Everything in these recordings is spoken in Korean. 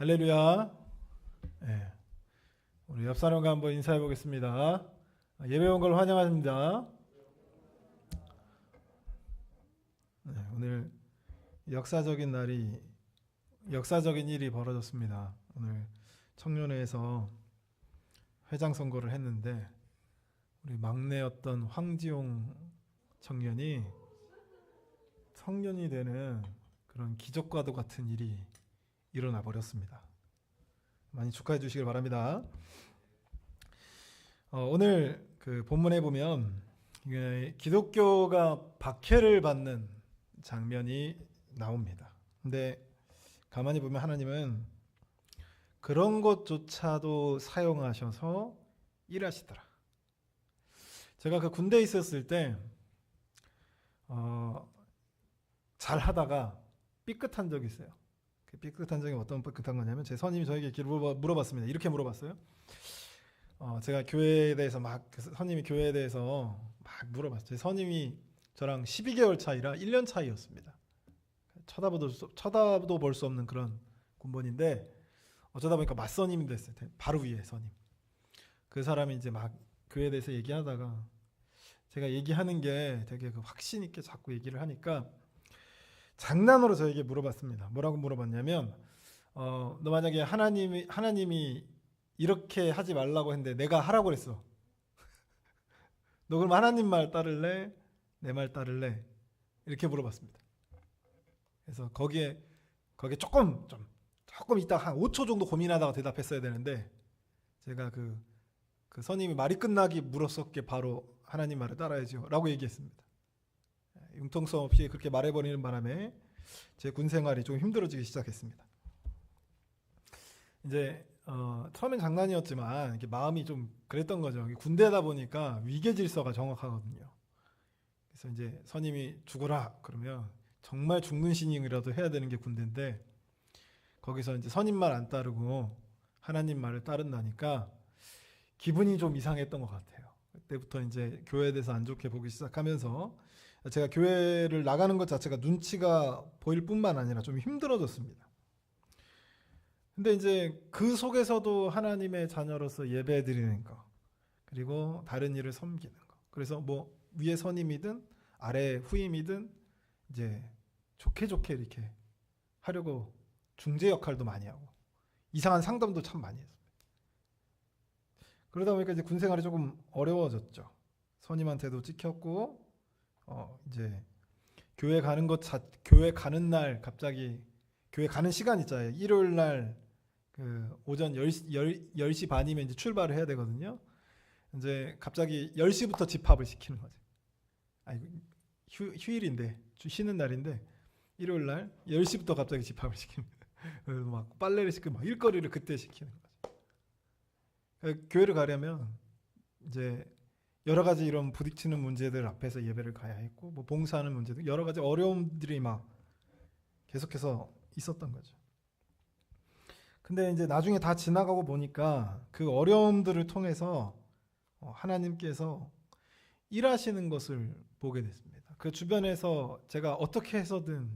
할렐루야. 네, 우리 옆 사람과 한번 인사해 보겠습니다. 예배 온 걸 환영합니다. 네, 오늘 역사적인 일이 벌어졌습니다. 오늘 청년회에서 회장 선거를 했는데 우리 막내였던 황지용 청년이 성년이 되는 그런 기적과도 같은 일이 일어나 버렸습니다. 많이 축하해 주시길 바랍니다. 오늘 그 본문에 보면 기독교가 박해를 받는 장면이 나옵니다. 근데 가만히 보면 하나님은 그런 것조차도 사용하셔서 일하시더라. 제가 그 군대에 있었을 때 잘 하다가 삐끗한 적이 있어요. 그 삐끗한 적이 어떤 삐끗한 거냐면 제 선임이 저에게 물어봤습니다. 이렇게 물어봤어요. 제가 교회에 대해서 선임이 교회에 대해서 막 물어봤어요. 제 선임이 저랑 12개월 차이라 1년 차이였습니다. 쳐다도 볼 수 없는 그런 군번인데 어쩌다 보니까 맞선임이 됐어요. 바로 위에 선임. 그 사람이 이제 막 교회에 대해서 얘기하다가 제가 얘기하는 게 되게 그 확신 있게 자꾸 얘기를 하니까 장난으로 저에게 물어봤습니다. 뭐라고 물어봤냐면 너 만약에 하나님이 이렇게 하지 말라고 했는데 내가 하라고 그랬어. 너 그럼 하나님 말 따를래? 내 말 따를래? 이렇게 물어봤습니다. 그래서 거기에 조금 이따 한 5초 정도 고민하다가 대답했어야 되는데 제가 그 선임이 말이 끝나기 물었었게 바로 하나님 말을 따라야죠 라고 얘기했습니다. 융통성 없이 그렇게 말해버리는 바람에 제 군 생활이 좀 힘들어지기 시작했습니다. 이제 처음엔 장난이었지만 이게 마음이 좀 그랬던 거죠. 군대다 보니까 위계 질서가 정확하거든요. 그래서 이제 선임이 죽어라 그러면 정말 죽는 신용이라도 해야 되는 게 군대인데 거기서 이제 선임 말 안 따르고 하나님 말을 따른다니까 기분이 좀 이상했던 것 같아요. 그때부터 이제 교회에 대해서 안 좋게 보기 시작하면서 제가 교회를 나가는 것 자체가 눈치가 보일 뿐만 아니라 좀 힘들어졌습니다. 근데 이제 그 속에서도 하나님의 자녀로서 예배 드리는 거 그리고 다른 일을 섬기는 거 그래서 뭐 위에 선임이든 아래 후임이든 이제 좋게 이렇게 하려고 중재 역할도 많이 하고 이상한 상담도 참 많이 했습니다. 그러다 보니까 이제 군 생활이 조금 어려워졌죠. 선임한테도 찍혔고 이제 교회 가는 날 갑자기 교회 가는 시간 있잖아요. 일요일 날 그 오전 10시 반이면 이제 출발을 해야 되거든요. 이제 갑자기 10시부터 집합을 시키는 거죠. 아니 휴일인데 쉬는 날인데 일요일 날 10시부터 갑자기 집합을 시킵니다. 그래서 막 빨래를 시키고 막 일거리를 그때 시키는 거죠. 교회를 가려면 이제 여러 가지 이런 부딪히는 문제들 앞에서 예배를 가야 했고 뭐 봉사하는 문제들 여러 가지 어려움들이 막 계속해서 있었던 거죠. 근데 이제 나중에 다 지나가고 보니까 그 어려움들을 통해서 하나님께서 일하시는 것을 보게 됐습니다. 그 주변에서 제가 어떻게 해서든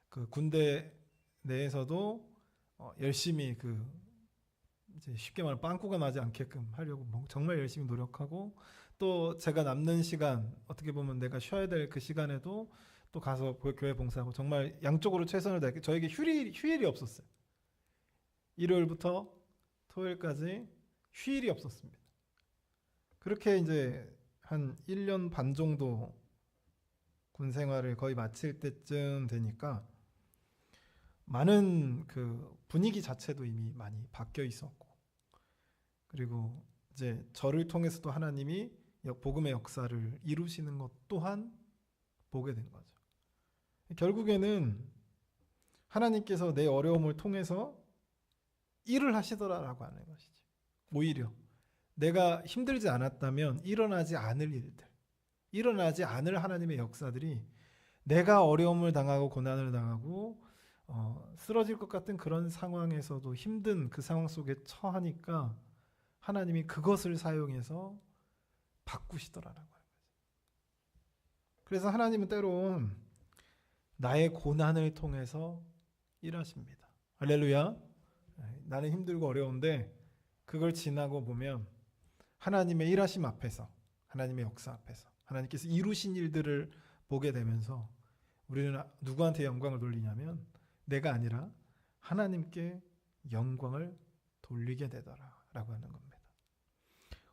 그 군대 내에서도 열심히 이제 쉽게 말하면 빵꾸가 나지 않게끔 하려고 정말 열심히 노력하고 또 제가 남는 시간 어떻게 보면 내가 쉬어야 될 그 시간에도 또 가서 교회 봉사하고 정말 양쪽으로 최선을 다해 저에게 휴일이 없었어요. 일요일부터 토요일까지 휴일이 없었습니다. 그렇게 이제 한 1년 반 정도 군 생활을 거의 마칠 때쯤 되니까 많은 그 분위기 자체도 이미 많이 바뀌어 있었고 그리고 이제 저를 통해서도 하나님이 복음의 역사를 이루시는 것 또한 보게 된 거죠. 결국에는 하나님께서 내 어려움을 통해서 일을 하시더라라고 하는 것이죠. 오히려 내가 힘들지 않았다면 일어나지 않을 일들, 일어나지 않을 하나님의 역사들이 내가 어려움을 당하고 고난을 당하고 쓰러질 것 같은 그런 상황에서도 힘든 그 상황 속에 처하니까 하나님이 그것을 사용해서 바꾸시더라라고 하는 거죠. 그래서 하나님은 때론 나의 고난을 통해서 일하십니다. 할렐루야. 나는 힘들고 어려운데 그걸 지나고 보면 하나님의 일하심 앞에서, 하나님의 역사 앞에서 하나님께서 이루신 일들을 보게 되면서 우리는 누구한테 영광을 돌리냐면 내가 아니라 하나님께 영광을 돌리게 되더라라고 하는 겁니다.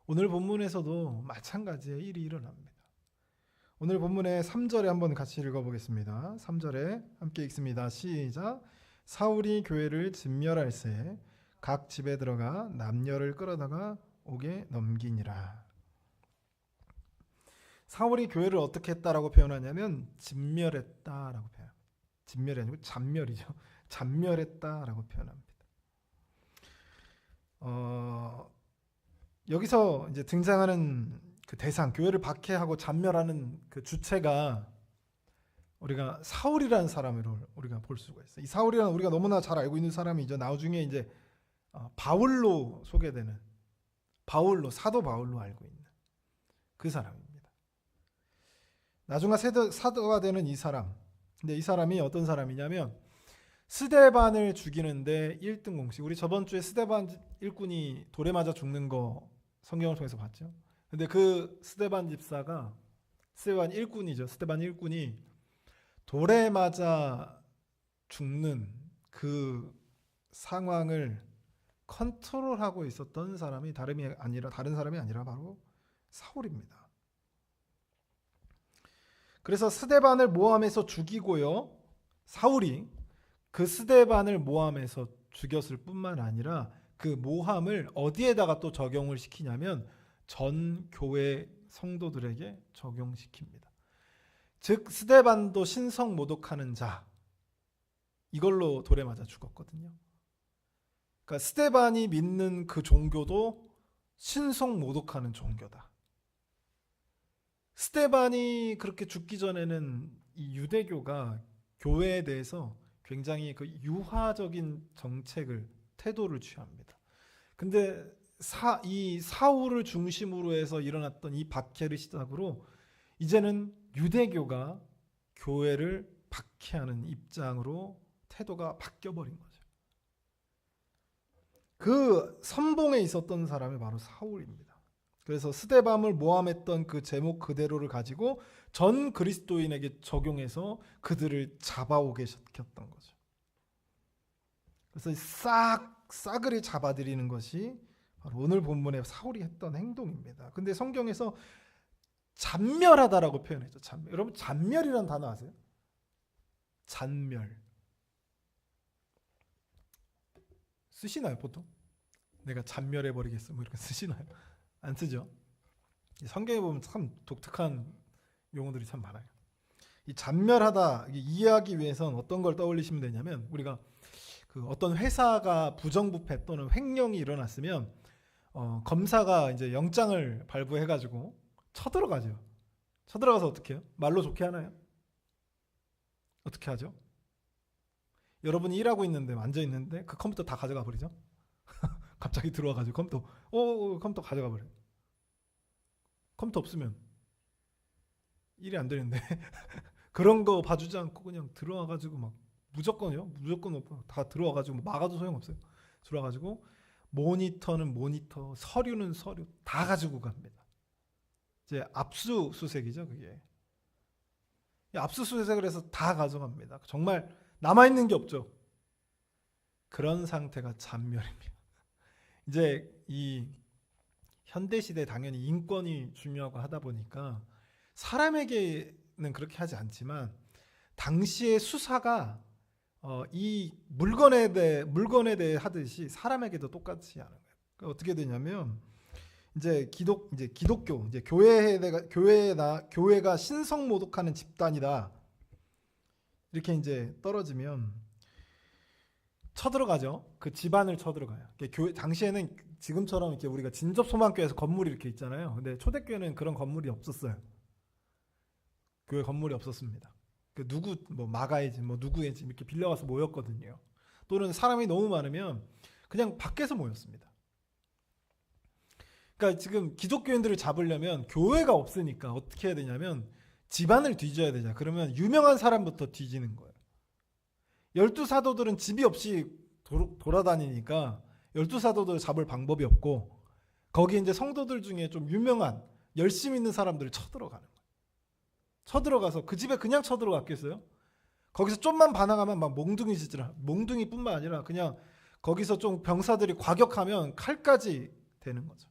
오늘 본문에서도 마찬가지의 일이 일어납니다. 오늘 본문의 3절에 한번 같이 읽어보겠습니다. 3절에 함께 읽습니다. 시작. 사울이 교회를 진멸할새 각 집에 들어가 남녀를 끌어다가 옥에 넘기니라. 사울이 교회를 어떻게 했다라고 표현하냐면 진멸했다라고 표현. 진멸이 아니고 잔멸이죠. 잔멸했다라고 표현합니다. 여기서 이제 등장하는 그 대상, 교회를 박해하고 잔멸하는 그 주체가 우리가 사울이라는 사람으로 우리가 볼 수가 있어요. 이 사울이라는 우리가 너무나 잘 알고 있는 사람이죠. 나중에 이제 바울로 소개되는 바울로, 사도 바울로 알고 있는 그 사람입니다. 나중에 사도가 되는 이 사람. 근데 이 사람이 어떤 사람이냐면 스데반을 죽이는데 1등 공식. 우리 저번 주에 스데반 일꾼이 돌에 맞아 죽는 거 성경을 통해서 봤죠. 근데 그 스데반 집사가 스데반 일꾼이죠. 스데반 일꾼이 돌에 맞아 죽는 그 상황을 컨트롤하고 있었던 사람이 다른 사람이 아니라 바로 사울입니다. 그래서 스데반을 모함해서 죽이고요. 사울이 그 스데반을 모함해서 죽였을 뿐만 아니라 그 모함을 어디에다가 또 적용을 시키냐면 전 교회 성도들에게 적용시킵니다. 즉 스데반도 신성 모독하는 자, 이걸로 돌에 맞아 죽었거든요. 그러니까 스데반이 믿는 그 종교도 신성 모독하는 종교다. 스데반이 그렇게 죽기 전에는 이 유대교가 교회에 대해서 굉장히 그 유화적인 태도를 취합니다. 근데 이 사울을 중심으로 해서 일어났던 이 박해를 시작으로 이제는 유대교가 교회를 박해하는 입장으로 태도가 바뀌어버린 거죠. 그 선봉에 있었던 사람이 바로 사울입니다. 그래서 스데반을 모함했던 그 제목 그대로를 가지고 전 그리스도인에게 적용해서 그들을 잡아오게 시켰던 거죠. 그래서 싸그리 잡아들이는 것이 바로 오늘 본문에 사울이 했던 행동입니다. 근데 성경에서 잔멸하다라고 표현했죠. 잔멸. 여러분 잔멸이라는 단어 아세요? 잔멸. 쓰시나요 보통? 내가 잔멸해버리겠어 뭐 이렇게 쓰시나요? 안 쓰죠. 성경에 보면 참 독특한 용어들이 참 많아요. 이 잔멸하다 이해하기 위해서는 어떤 걸 떠올리시면 되냐면 우리가 그 어떤 회사가 부정부패 또는 횡령이 일어났으면 검사가 이제 영장을 발부해가지고 쳐들어가죠. 쳐들어가서 어떻게 해요? 말로 좋게 하나요? 어떻게 하죠? 여러분이 일하고 있는데 앉아 있는데 그 컴퓨터 다 가져가 버리죠. 갑자기 들어와가지고 컴퓨터 가져가 버려요. 컴퓨터 없으면 일이 안 되는데 그런 거 봐주지 않고 그냥 들어와가지고 막 무조건 다 들어와가지고 막아도 소용없어요. 들어와가지고 모니터는 모니터, 서류는 서류 다 가지고 갑니다. 이제 압수수색이죠 그게. 압수수색을 해서 다 가져갑니다. 정말 남아있는 게 없죠. 그런 상태가 잔멸입니다. 이제 이 현대시대에 당연히 인권이 중요하고 하다 보니까 사람에게는 그렇게 하지 않지만 당시의 수사가 이 물건에 대해 하듯이 사람에게도 똑같이 하는 거예요. 그러니까 어떻게 되냐면 이제 기독교 이제 교회가 신성 모독하는 집단이다 이렇게 이제 떨어지면 쳐들어가죠. 그 집안을 쳐들어가요. 교회 당시에는 지금처럼 이렇게 우리가 진접소망교회에서 건물이 이렇게 있잖아요. 근데 초대교회는 그런 건물이 없었어요. 교회 건물이 없었습니다. 누구 마가의 집, 누구의 집 이렇게 빌려가서 모였거든요. 또는 사람이 너무 많으면 그냥 밖에서 모였습니다. 그러니까 지금 기독교인들을 잡으려면 교회가 없으니까 어떻게 해야 되냐면 집안을 뒤져야 되잖아. 그러면 유명한 사람부터 뒤지는 거예요. 12 사도들은 집이 없이 돌아다니니까 12사도들 잡을 방법이 없고 거기 이제 성도들 중에 좀 유명한 열심 있는 사람들을 쳐들어가는 거예요. 쳐들어가서 그 집에 그냥 쳐들어갔겠어요? 거기서 좀만 반항하면 막 몽둥이뿐만 아니라 그냥 거기서 좀 병사들이 과격하면 칼까지 되는 거죠.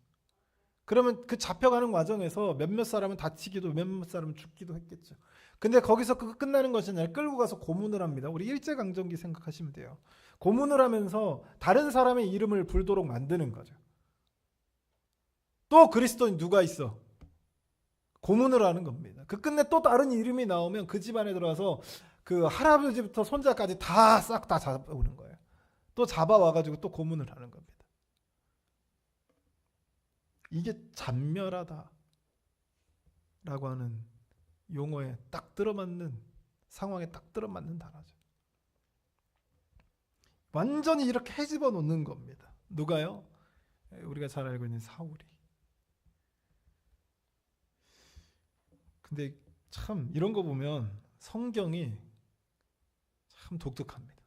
그러면 그 잡혀가는 과정에서 몇몇 사람은 다치기도 몇몇 사람은 죽기도 했겠죠. 근데 거기서 끝나는 것이 아니라 끌고 가서 고문을 합니다. 우리 일제강점기 생각하시면 돼요. 고문을 하면서 다른 사람의 이름을 불도록 만드는 거죠. 또 그리스도인 누가 있어? 고문을 하는 겁니다. 그 끝내 또 다른 이름이 나오면 그 집안에 들어가서 그 할아버지부터 손자까지 다 싹 다 잡아오는 거예요. 또 잡아와가지고 또 고문을 하는 겁니다. 이게 잔멸하다라고 하는 용어에 딱 들어맞는 상황에 딱 들어맞는 단어죠. 완전히 이렇게 헤집어 놓는 겁니다. 누가요? 우리가 잘 알고 있는 사울이. 근데 참 이런 거 보면 성경이 참 독특합니다.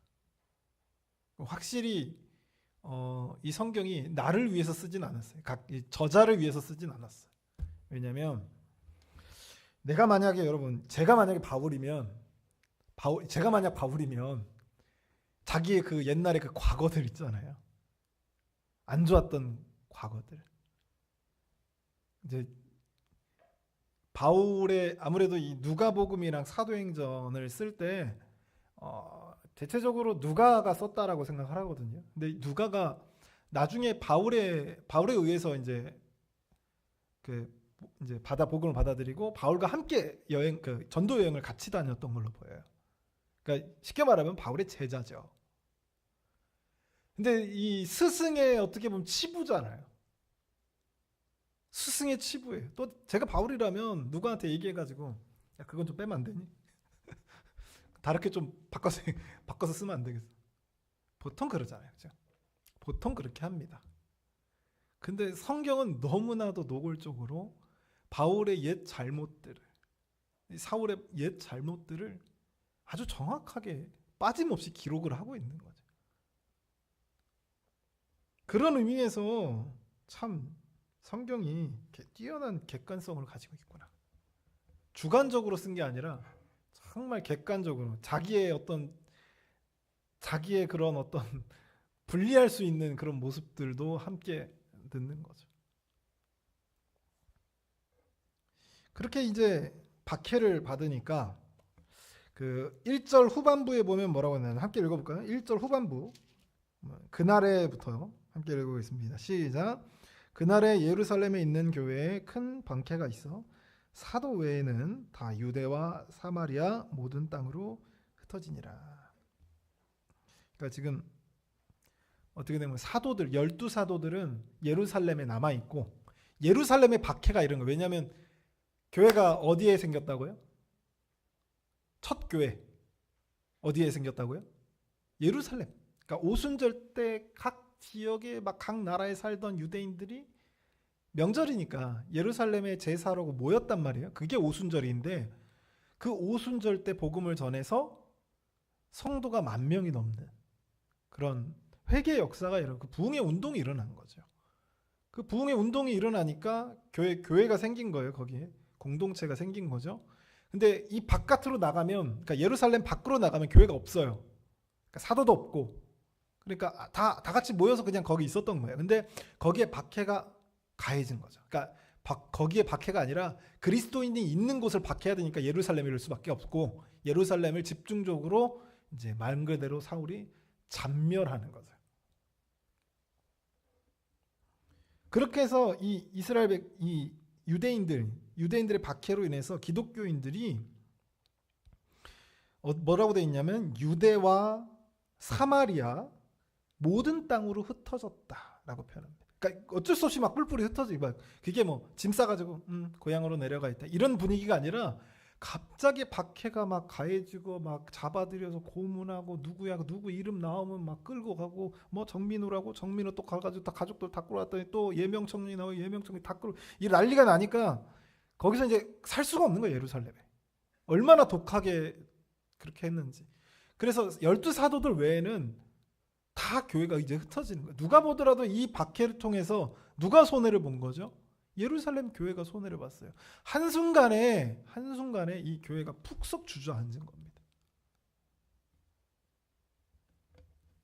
확실히 이 성경이 나를 위해서 쓰진 않았어요. 저자를 위해서 쓰진 않았어요. 왜냐하면 내가 만약에 여러분 제가 만약 바울이면 자기의 그 옛날에 그 과거들 있잖아요. 안 좋았던 과거들. 이제 바울의 아무래도 이 누가복음이랑 사도행전을 쓸 때 대체적으로 누가가 썼다라고 생각을 하거든요. 근데 누가가 나중에 바울에 의해서 이제 복음을 받아들이고 바울과 함께 전도 여행을 같이 다녔던 걸로 보여요. 그러니까 쉽게 말하면 바울의 제자죠. 근데 이 스승의 어떻게 보면 치부잖아요. 스승의 치부예요. 또 제가 바울이라면 누구한테 얘기해가지고 야 그건 좀 빼면 안 되니? 다르게 좀 바꿔서 쓰면 안 되겠어? 보통 그러잖아요, 그렇죠? 보통 그렇게 합니다. 근데 성경은 너무나도 노골적으로 바울의 옛 잘못들을, 사울의 옛 잘못들을 아주 정확하게 빠짐없이 기록을 하고 있는 거죠. 그런 의미에서 참 성경이 뛰어난 객관성을 가지고 있구나. 주관적으로 쓴 게 아니라 정말 객관적으로 자기의 그런 어떤 분리할 수 있는 그런 모습들도 함께 듣는 거죠. 그렇게 이제 박해를 받으니까 그 1절 후반부에 보면 뭐라고 했나요? 함께 읽어볼까요? 1절 후반부 그날에부터 함께 읽어보겠습니다. 시작. 그날에 예루살렘에 있는 교회에 큰 박해가 있어 사도 외에는 다 유대와 사마리아 모든 땅으로 흩어지니라. 그러니까 지금 어떻게 되면 사도들 12사도들은 예루살렘에 남아 있고 예루살렘의 박해가 이런 거. 왜냐하면 교회가 어디에 생겼다고요? 첫 교회 어디에 생겼다고요? 예루살렘. 그러니까 오순절 때 각 지역에 막 각 나라에 살던 유대인들이 명절이니까 예루살렘에 제사하고 모였단 말이에요. 그게 오순절인데 그 오순절 때 복음을 전해서 성도가 10,000명이 넘는 그런 회개 역사가 그 부흥의 운동이 일어난 거죠. 그 부흥의 운동이 일어나니까 교회가 생긴 거예요. 거기에 공동체가 생긴 거죠. 근데 이 바깥으로 나가면, 그러니까 예루살렘 밖으로 나가면 교회가 없어요. 그러니까 사도도 없고, 그러니까 다 같이 모여서 그냥 거기 있었던 거예요. 근데 거기에 박해가 가해진 거죠. 그러니까 거기에 박해가 아니라 그리스도인이 있는 곳을 박해해야 되니까 예루살렘에 이럴 수밖에 없고 예루살렘을 집중적으로 이제 말 그대로 사울이 잔멸하는 거죠. 그렇게 해서 이 유대인들의 박해로 인해서 기독교인들이 뭐라고 돼 있냐면 유대와 사마리아 모든 땅으로 흩어졌다라고 표현합니다. 그러니까 어쩔 수 없이 막 뿔뿔이 흩어지고 그게 뭐 짐 싸가지고 고향으로 내려가 있다 이런 분위기가 아니라 갑자기 박해가 막 가해지고 막 잡아들여서 고문하고 누구 이름 나오면 막 끌고 가고 뭐 정민우라고 정민우 또 가가지고 다 가족들 다 끌어왔더니 또 예명청리 나오고 예명청리 다 끌어 이 난리가 나니까 거기서 이제 살 수가 없는 거예요. 예루살렘에 얼마나 독하게 그렇게 했는지. 그래서 12사도들 외에는 다 다 교회가 이제 흩어지는 거예요. 누가 보더라도 이 박해를 통해서 누가 손해를 본 거죠? 예루살렘 교회가 손해를 봤어요. 한순간에 이 교회가 푹썩 주저앉은 겁니다.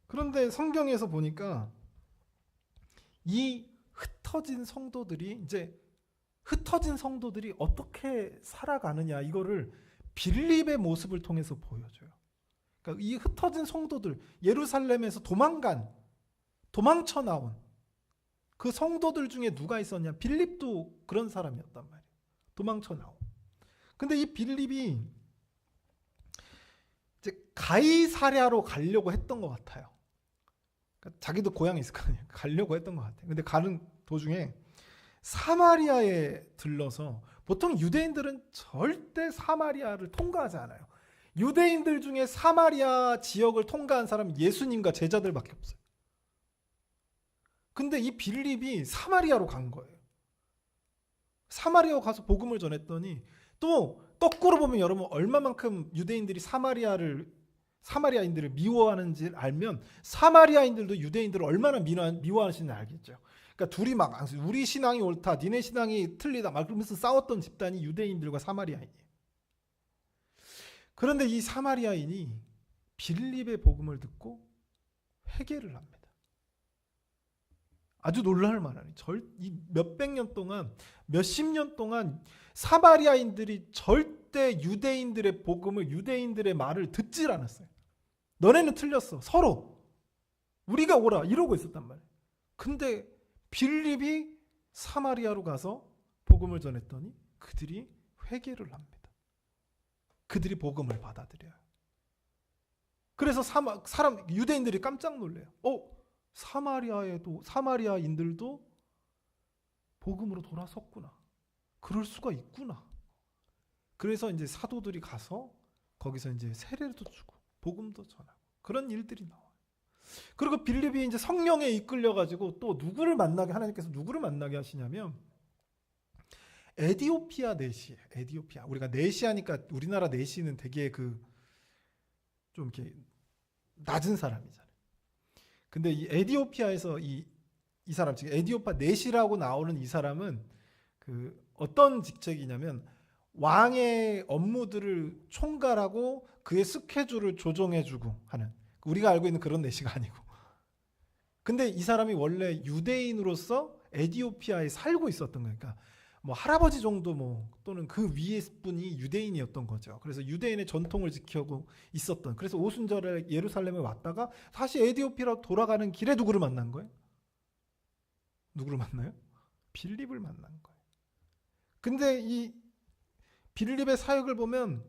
그런데 성경에서 보니까 이 흩어진 성도들이 어떻게 살아가느냐, 이거를 빌립의 모습을 통해서 보여줘요. 그러니까 이 흩어진 성도들, 예루살렘에서 도망쳐 나온 그 성도들 중에 누가 있었냐? 빌립도 그런 사람이었단 말이에요. 도망쳐 나온. 근데 이 빌립이 이제 가이사랴로 가려고 했던 것 같아요. 그러니까 자기도 고향이 있을 거 아니에요. 가려고 했던 것 같아요. 근데 가는 도중에 사마리아에 들러서, 보통 유대인들은 절대 사마리아를 통과하지 않아요. 유대인들 중에 사마리아 지역을 통과한 사람은 예수님과 제자들밖에 없어요. 근데 이 빌립이 사마리아로 간 거예요. 사마리아 가서 복음을 전했더니, 또 거꾸로 보면 여러분 얼마만큼 유대인들이 사마리아인들을 미워하는지 알면, 사마리아인들도 유대인들을 얼마나 미워하시는지 알겠죠. 그러니까 둘이 막 우리 신앙이 옳다, 니네 신앙이 틀리다 막 그러면서 싸웠던 집단이 유대인들과 사마리아인이에요. 그런데 이 사마리아인이 빌립의 복음을 듣고 회개를 합니다. 아주 놀랄 만한, 이 몇백 년 동안, 몇십 년 동안 사마리아인들이 절대 유대인들의 복음을, 유대인들의 말을 듣질 않았어요. 너네는 틀렸어, 서로 우리가 옳아, 이러고 있었단 말이에요. 근데 빌립이 사마리아로 가서 복음을 전했더니 그들이 회개를 합니다. 그들이 복음을 받아들여요. 그래서 유대인들이 깜짝 놀래요. 사마리아인들도 복음으로 돌아섰구나. 그럴 수가 있구나. 그래서 이제 사도들이 가서 거기서 이제 세례도 주고 복음도 전하고 그런 일들이 나와요. 그리고 빌립이 이제 성령에 이끌려 가지고 또 하나님께서 누구를 만나게 하시냐면 에디오피아 내시. 에디오피아. 우리가 내시하니까 우리나라 내시는 되게 좀 이렇게 낮은 사람이잖아요. 근데 이 에디오피아에서 이 사람, 지금 에디오파 내시라고 나오는 이 사람은 어떤 직책이냐면 왕의 업무들을 총괄하고 그의 스케줄을 조정해주고 하는, 우리가 알고 있는 그런 내시가 아니고. 근데 이 사람이 원래 유대인으로서 에디오피아에 살고 있었던 거니까, 그러니까 뭐 할아버지 정도 또는 그 위에 분이 유대인이었던 거죠. 그래서 유대인의 전통을 지키고 있었던. 그래서 오순절에 예루살렘에 왔다가 다시 에디오피아로 돌아가는 길에 누구를 만난 거예요? 누구를 만나요? 빌립을 만난 거예요. 근데 이 빌립의 사역을 보면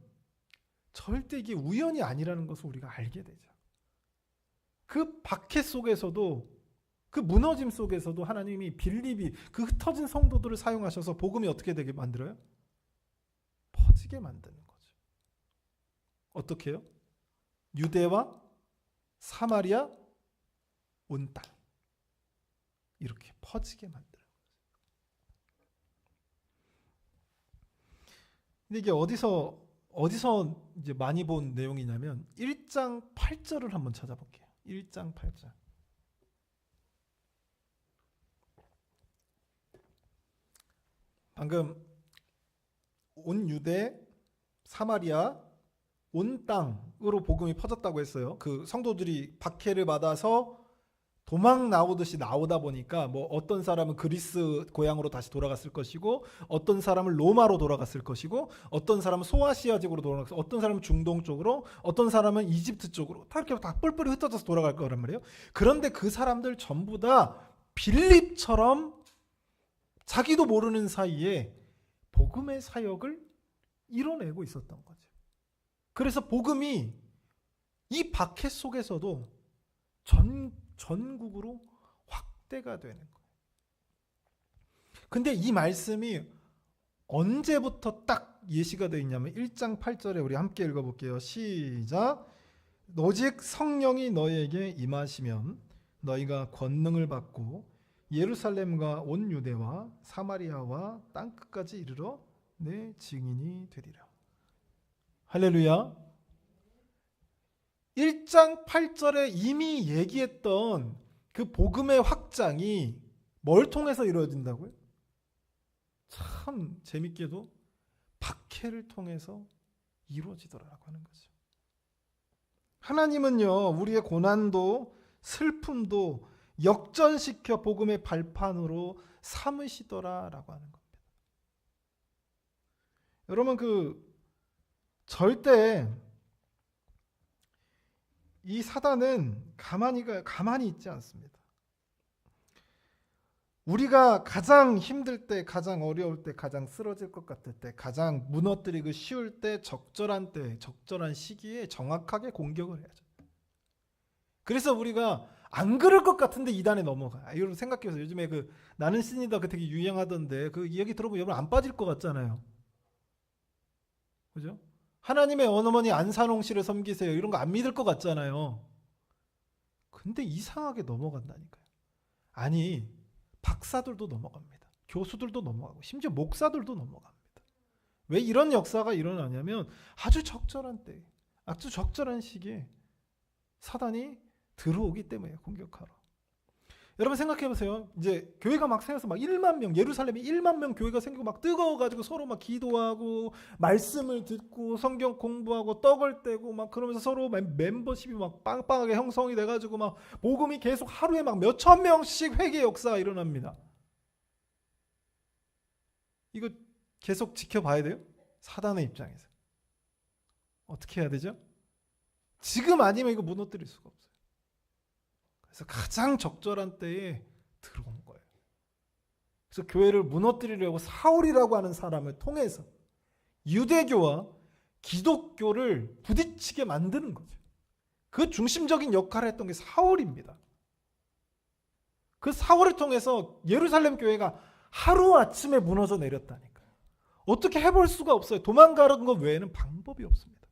절대 이게 우연이 아니라는 것을 우리가 알게 되죠. 그 박해 속에서도, 그 무너짐 속에서도 하나님이 빌립이 그 흩어진 성도들을 사용하셔서 복음이 어떻게 되게 만들어요? 퍼지게 만드는 거죠. 어떻게 해요? 유대와 사마리아 온 땅, 이렇게 퍼지게 만드는 거죠. 근데 이게 어디서 이제 많이 본 내용이냐면 1장 8절을 한번 찾아볼게요. 1장 8절. 방금 온 유대, 사마리아, 온 땅으로 복음이 퍼졌다고 했어요. 그 성도들이 박해를 받아서 도망 나오듯이 나오다 보니까 어떤 사람은 그리스 고향으로 다시 돌아갔을 것이고, 어떤 사람은 로마로 돌아갔을 것이고, 어떤 사람은 소아시아 지역으로 돌아갔을 것이고, 어떤 사람은 중동 쪽으로, 어떤 사람은 이집트 쪽으로, 이렇게 다 뿔뿔이 흩어져서 돌아갈 거란 말이에요. 그런데 그 사람들 전부 다 빌립처럼 자기도 모르는 사이에 복음의 사역을 이뤄내고 있었던 거죠. 그래서 복음이 이 박해 속에서도 전국으로 확대가 되는 거예요. 근데 이 말씀이 언제부터 딱 예시가 되어 있냐면 1장 8절에 우리 함께 읽어볼게요. 시작. 오직 성령이 너희에게 임하시면 너희가 권능을 받고 예루살렘과 온 유대와 사마리아와 땅끝까지 이르러 내 증인이 되리라. 할렐루야. 1장 8절에 이미 얘기했던 그 복음의 확장이 뭘 통해서 이루어진다고요? 참 재밌게도 박해를 통해서 이루어지더라고 하는 거죠. 하나님은요, 우리의 고난도 슬픔도 역전시켜 복음의 발판으로 삼으시더라라고 하는 겁니다. 여러분, 절대 이 사단은 가만히 있지 않습니다. 우리가 가장 힘들 때, 가장 어려울 때, 가장 쓰러질 것 같을 때, 가장 무너뜨리기 쉬울 때, 적절한 때, 적절한 시기에 정확하게 공격을 해야죠. 그래서 우리가 안 그럴 것 같은데 이단에 넘어가. 여러분 생각해보세요. 요즘에 나는 신이다 그 되게 유행하던데 그 이야기 들어보면 여러분 안 빠질 것 같잖아요. 그죠? 하나님의 어머니 안산홍 씨를 섬기세요. 이런 거 안 믿을 것 같잖아요. 근데 이상하게 넘어간다니까요. 아니, 박사들도 넘어갑니다. 교수들도 넘어가고 심지어 목사들도 넘어갑니다. 왜 이런 역사가 일어나냐면 아주 적절한 때, 아주 적절한 시기에 사단이 들어오기 때문에 공격하러. 여러분 생각해보세요. 이제 교회가 막 생겨서 막 1만 명, 예루살렘이 1만 명 교회가 생기고 막 뜨거워가지고 서로 막 기도하고 말씀을 듣고 성경 공부하고 떡을 떼고 막 그러면서 서로 멤버십이 막 빵빵하게 형성이 돼가지고 막 복음이 계속 하루에 막 몇천 명씩 회개 역사가 일어납니다. 이거 계속 지켜봐야 돼요? 사단의 입장에서. 어떻게 해야 되죠? 지금 아니면 이거 무너뜨릴 수가 없어요. 그래서 가장 적절한 때에 들어온 거예요. 그래서 교회를 무너뜨리려고 사울이라고 하는 사람을 통해서 유대교와 기독교를 부딪히게 만드는 거죠. 그 중심적인 역할을 했던 게 사울입니다. 그 사울을 통해서 예루살렘 교회가 하루아침에 무너져 내렸다니까요. 어떻게 해볼 수가 없어요. 도망가는 것 외에는 방법이 없습니다.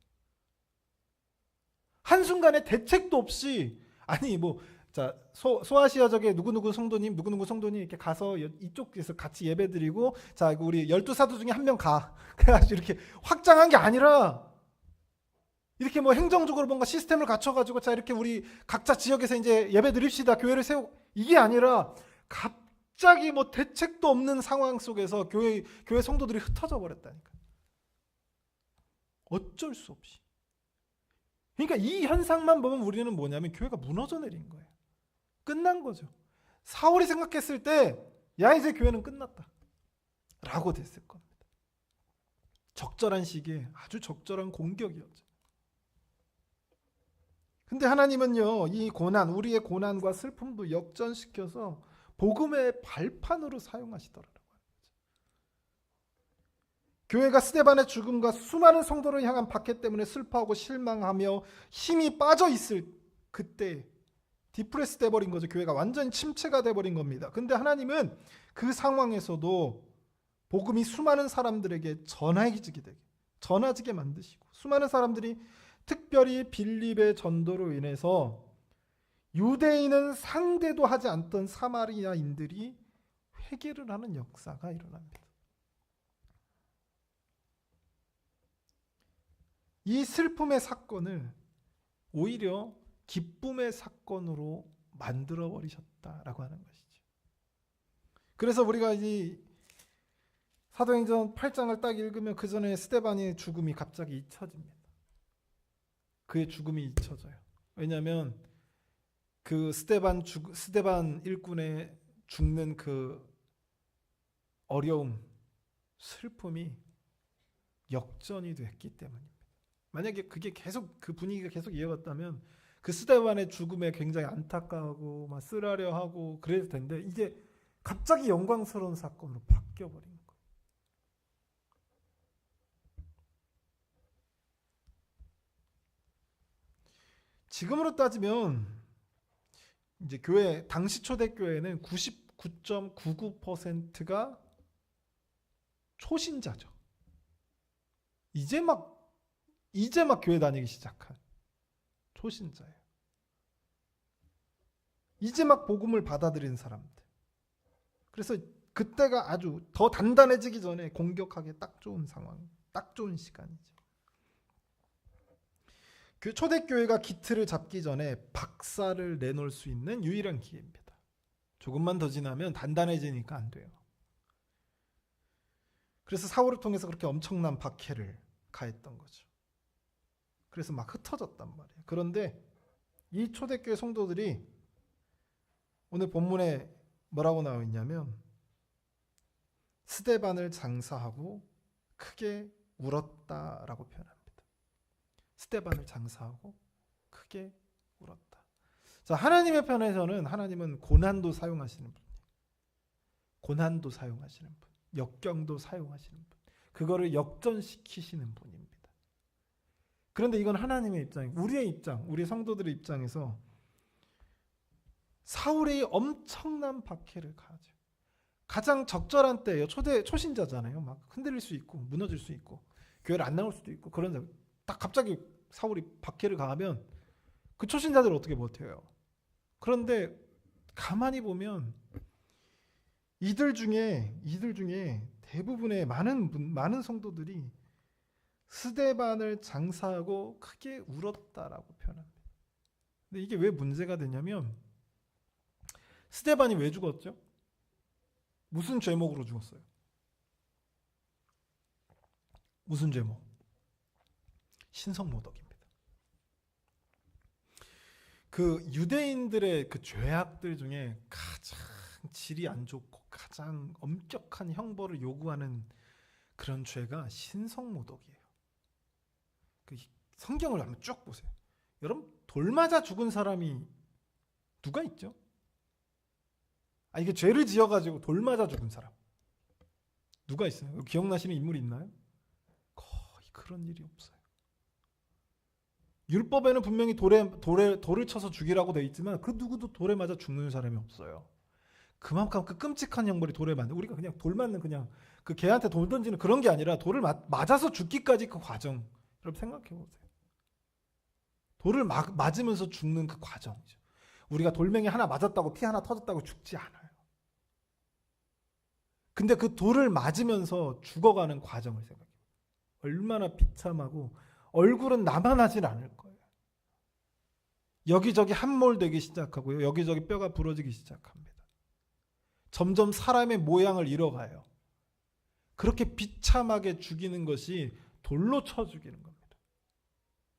한순간에 대책도 없이 자, 소아시아적의 누구누구 성도님 이렇게 가서 이쪽에서 같이 예배드리고 자, 우리 12사도 중에 한 명 가. 그래가지고 이렇게 확장한 게 아니라 이렇게 뭐 행정적으로 뭔가 시스템을 갖춰가지고 자, 이렇게 우리 각자 지역에서 이제 예배드립시다. 교회를 이게 아니라 갑자기 뭐 대책도 없는 상황 속에서 교회 성도들이 흩어져 버렸다니까. 어쩔 수 없이. 그러니까 이 현상만 보면 우리는 뭐냐면 교회가 무너져 내린 거예요. 끝난 거죠. 사울이 생각했을 때 야 이제 교회는 끝났다 라고 됐을 겁니다. 적절한 시기에 아주 적절한 공격이었죠. 근데 하나님은요, 이 고난, 우리의 고난과 슬픔도 역전시켜서 복음의 발판으로 사용하시더라고요. 교회가 스데반의 죽음과 수많은 성도를 향한 박해 때문에 슬퍼하고 실망하며 힘이 빠져 있을 그때 디프레스 돼버린 거죠. 교회가 완전히 침체가 돼버린 겁니다. 근데 하나님은 그 상황에서도 복음이 수많은 사람들에게 전해지게 만드시고 수많은 사람들이 특별히 빌립의 전도로 인해서 유대인은 상대도 하지 않던 사마리아인들이 회개를 하는 역사가 일어납니다. 이 슬픔의 사건을 오히려 기쁨의 사건으로 만들어 버리셨다라고 하는 것이죠. 그래서 우리가 이 사도행전 8장을 딱 읽으면 그 전에 스데반의 죽음이 갑자기 잊혀집니다. 그의 죽음이 잊혀져요. 왜냐하면 그 스데반 일꾼의 죽는 그 어려움, 슬픔이 역전이 됐기 때문입니다. 만약에 그게 계속 그 분위기가 계속 이어갔다면 그 스데반의 죽음에 굉장히 안타까워하고 막 쓰라려하고 그랬을 텐데 이게 갑자기 영광스러운 사건으로 바뀌어버린 거예요. 지금으로 따지면 이제 당시 초대교회는 99.99%가 초신자죠. 이제 막 교회 다니기 시작한 초신자예요. 이제 막 복음을 받아들인 사람들. 그래서 그때가 아주 더 단단해지기 전에 공격하기 딱 좋은 상황, 딱 좋은 시간이죠. 초대교회가 기틀을 잡기 전에 박살을 내놓을 수 있는 유일한 기회입니다. 조금만 더 지나면 단단해지니까 안 돼요. 그래서 사울을 통해서 그렇게 엄청난 박해를 가했던 거죠. 그래서 막 흩어졌단 말이에요. 그런데 이 초대교회 성도들이 오늘 본문에 뭐라고 나와 있냐면 스데반을 장사하고 크게 울었다라고 표현합니다. 스데반을 장사하고 크게 울었다. 자, 하나님의 편에서는 하나님은 고난도 사용하시는 분이에요. 고난도 사용하시는 분, 역경도 사용하시는 분, 그거를 역전시키시는 분입니다. 그런데 이건 하나님의 입장, 우리의 입장, 우리 성도들의 입장에서 사울의 엄청난 박해를 가하죠. 가장 적절한 때예요. 초신자잖아요. 막 흔들릴 수 있고 무너질 수 있고 교회를 안 나올 수도 있고 그런데 딱 갑자기 사울이 박해를 가하면 그 초신자들 어떻게 버텨요? 그런데 가만히 보면 이들 중에 대부분의 많은 성도들이 스데반을 장사하고 크게 울었다라고 표현합니다. 근데 이게 왜 문제가 되냐면 스데반이 왜 죽었죠? 무슨 죄목으로 죽었어요? 무슨 죄목? 신성모독입니다. 그 유대인들의 그 죄악들 중에 가장 질이 안 좋고 가장 엄격한 형벌을 요구하는 그런 죄가 신성모독이에요. 그 성경을 한번 쭉 보세요. 여러분 돌 맞아 죽은 사람이 누가 있죠? 이게 죄를 지어가지고 돌 맞아 죽은 사람 누가 있어요? 기억나시는 인물이 있나요? 거의 그런 일이 없어요. 율법에는 분명히 돌을 쳐서 죽이라고 돼 있지만 그 누구도 돌에 맞아 죽는 사람이 없어요. 그만큼 그 끔찍한 형벌이 돌에 맞는, 우리가 그냥 돌 맞는 그냥 그 개한테 돌 던지는 그런 게 아니라 돌을 맞아서 죽기까지 그 과정, 여러분 생각해 보세요. 돌을 맞으면서 죽는 그 과정이죠. 우리가 돌멩이 하나 맞았다고 피 하나 터졌다고 죽지 않아요. 근데 그 돌을 맞으면서 죽어가는 과정을 생각해요. 얼마나 비참하고 얼굴은 나만하진 않을 거예요. 여기저기 함몰되기 시작하고요. 여기저기 뼈가 부러지기 시작합니다. 점점 사람의 모양을 잃어가요. 그렇게 비참하게 죽이는 것이 돌로 쳐 죽이는 겁니다.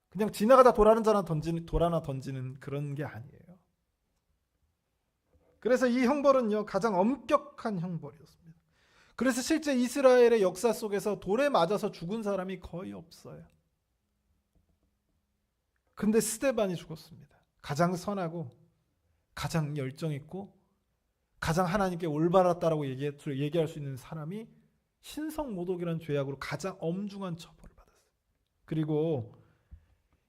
그냥 지나가다 돌 하나 던지는 그런 게 아니에요. 그래서 이 형벌은요, 가장 엄격한 형벌이었습니다. 그래서 실제 이스라엘의 역사 속에서 돌에 맞아서 죽은 사람이 거의 없어요. 근데 스데반이 죽었습니다. 가장 선하고 가장 열정 있고 가장 하나님께 올바랐다라고 얘기할 수 있는 사람이 신성모독이라는 죄악으로 가장 엄중한 처벌을 받았어요. 그리고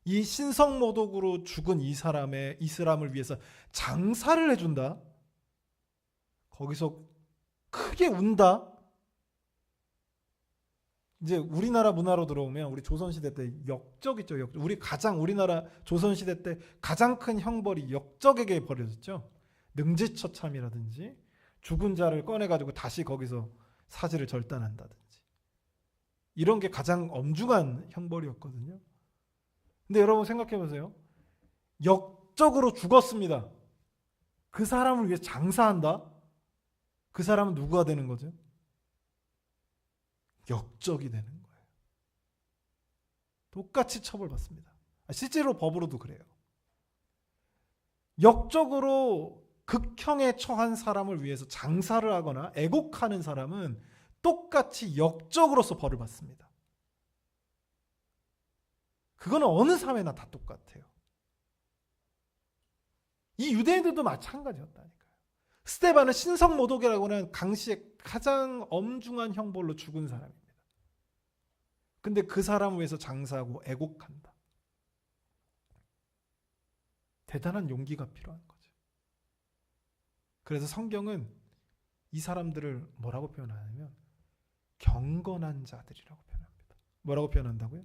이 신성모독으로 죽은 이 사람을 위해서 장사를 해준다. 거기서 크게 운다. 이제 우리나라 문화로 들어오면 우리 조선시대 때 역적 있죠. 역적. 우리나라 조선시대 때 가장 큰 형벌이 역적에게 벌어졌죠. 능지처참이라든지 죽은 자를 꺼내가지고 다시 거기서 사지를 절단한다든지 이런 게 가장 엄중한 형벌이었거든요. 근데 여러분 생각해 보세요. 역적으로 죽었습니다. 그 사람을 위해 장사한다? 그 사람은 누구가 되는 거죠? 역적이 되는 거예요. 똑같이 처벌받습니다. 실제로 법으로도 그래요. 역적으로 극형에 처한 사람을 위해서 장사를 하거나 애곡하는 사람은 똑같이 역적으로서 벌을 받습니다. 그거는 어느 사회나 다 똑같아요. 이 유대인들도 마찬가지였다니까요. 스데반은 신성모독이라고 하는 당시에 가장 엄중한 형벌로 죽은 사람입니다. 근데 그 사람을 위해서 장사하고 애곡한다. 대단한 용기가 필요한 거죠. 그래서 성경은 이 사람들을 뭐라고 표현하냐면 경건한 자들이라고 표현합니다. 뭐라고 표현한다고요?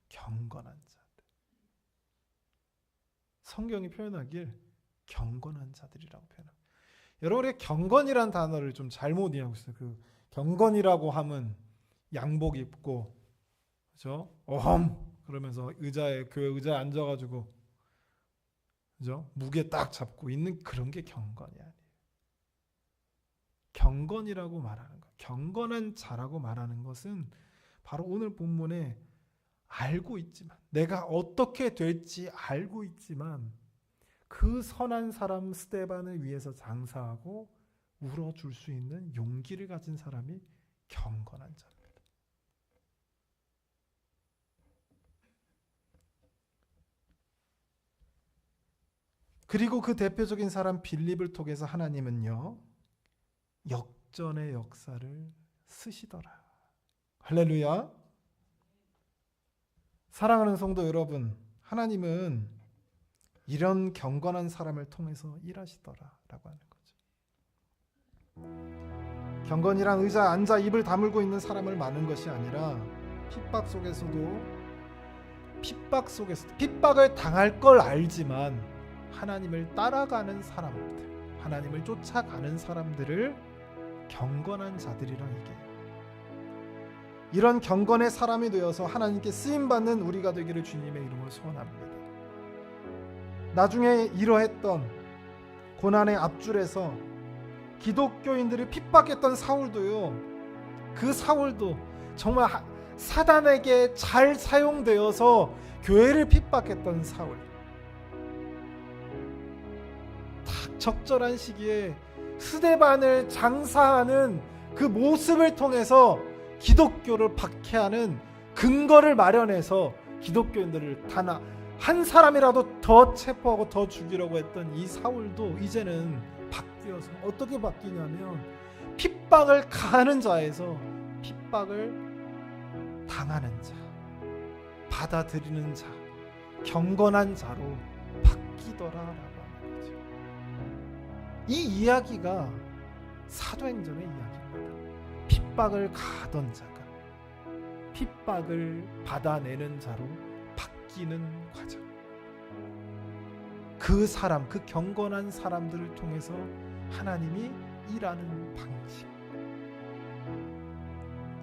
경건한 자들. 성경이 표현하길 경건한 자들이라고 표현합니다. 여러분, 우리가 경건이라는 단어를 좀 잘못 이해하고 있어요. 그 경건이라고 하면 양복 입고, 그죠? 그러면서 교회 의자에 앉아가지고, 그죠? 무게 딱 잡고 있는 그런 게 경건이 아니에요. 경건이라고 말하는 것, 경건한 자라고 말하는 것은 바로 오늘 본문에 알고 있지만, 내가 어떻게 될지 알고 있지만 그 선한 사람 스데반을 위해서 장사하고 울어줄 수 있는 용기를 가진 사람이 경건한 자입니다. 그리고 그 대표적인 사람 빌립을 통해서 하나님은요, 역전의 역사를 쓰시더라. 할렐루야. 사랑하는 성도 여러분, 하나님은 이런 경건한 사람을 통해서 일하시더라라고 하는 거죠. 경건이란 의자에 앉아 입을 다물고 있는 사람을 말하는 것이 아니라 핍박을 당할 걸 알지만 하나님을 따라가는 사람들, 하나님을 쫓아가는 사람들을 경건한 자들이라 얘기해요. 이런 경건의 사람이 되어서 하나님께 쓰임받는 우리가 되기를 주님의 이름으로 소원합니다. 나중에 이러했던 고난의 앞줄에서 기독교인들을 핍박했던 사울도요, 그 사울도 정말 사단에게 잘 사용되어서 교회를 핍박했던 사울, 딱 적절한 시기에 스데반을 장사하는 그 모습을 통해서 기독교를 박해하는 근거를 마련해서 기독교인들을 단 한 사람이라도 더 체포하고 더 죽이려고 했던 이 사울도 이제는 바뀌어서 어떻게 바뀌냐면 핍박을 가하는 자에서 핍박을 당하는 자, 받아들이는 자, 경건한 자로 바뀌더라라고 하는 거죠. 이 이야기가 사도행전의 이야기입니다. 핍박을 가하던 자가 핍박을 받아내는 자로 바뀌는 과정. 그 사람, 그 경건한 사람들을 통해서 하나님이 일하는 방식.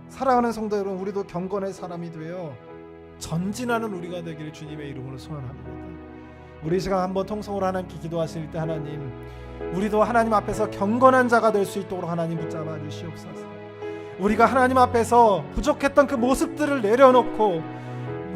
사랑하는 성도 여러분, 우리도 경건의 사람이 되어 전진하는 우리가 되기를 주님의 이름으로 소원합니다. 우리 시간 한번 통성으로 하나님께 기도하실 때, 하나님, 우리도 하나님 앞에서 경건한 자가 될 수 있도록 하나님 붙잡아 주시옵소서. 우리가 하나님 앞에서 부족했던 그 모습들을 내려놓고,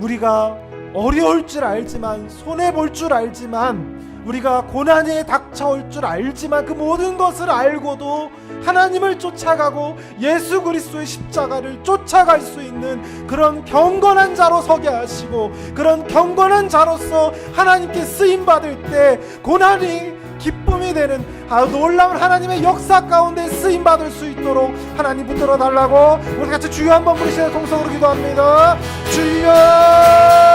우리가 어려울 줄 알지만, 손해볼 줄 알지만, 우리가 고난이 닥쳐올 줄 알지만 그 모든 것을 알고도 하나님을 쫓아가고 예수 그리스도의 십자가를 쫓아갈 수 있는 그런 경건한 자로 서게 하시고, 그런 경건한 자로서 하나님께 쓰임받을 때 고난이 기쁨이 되는 놀라운 하나님의 역사 가운데 쓰임받을 수 있도록 하나님 붙들어 달라고 우리 같이 주여 한번 부르시는 통성으로 기도합니다. 주여!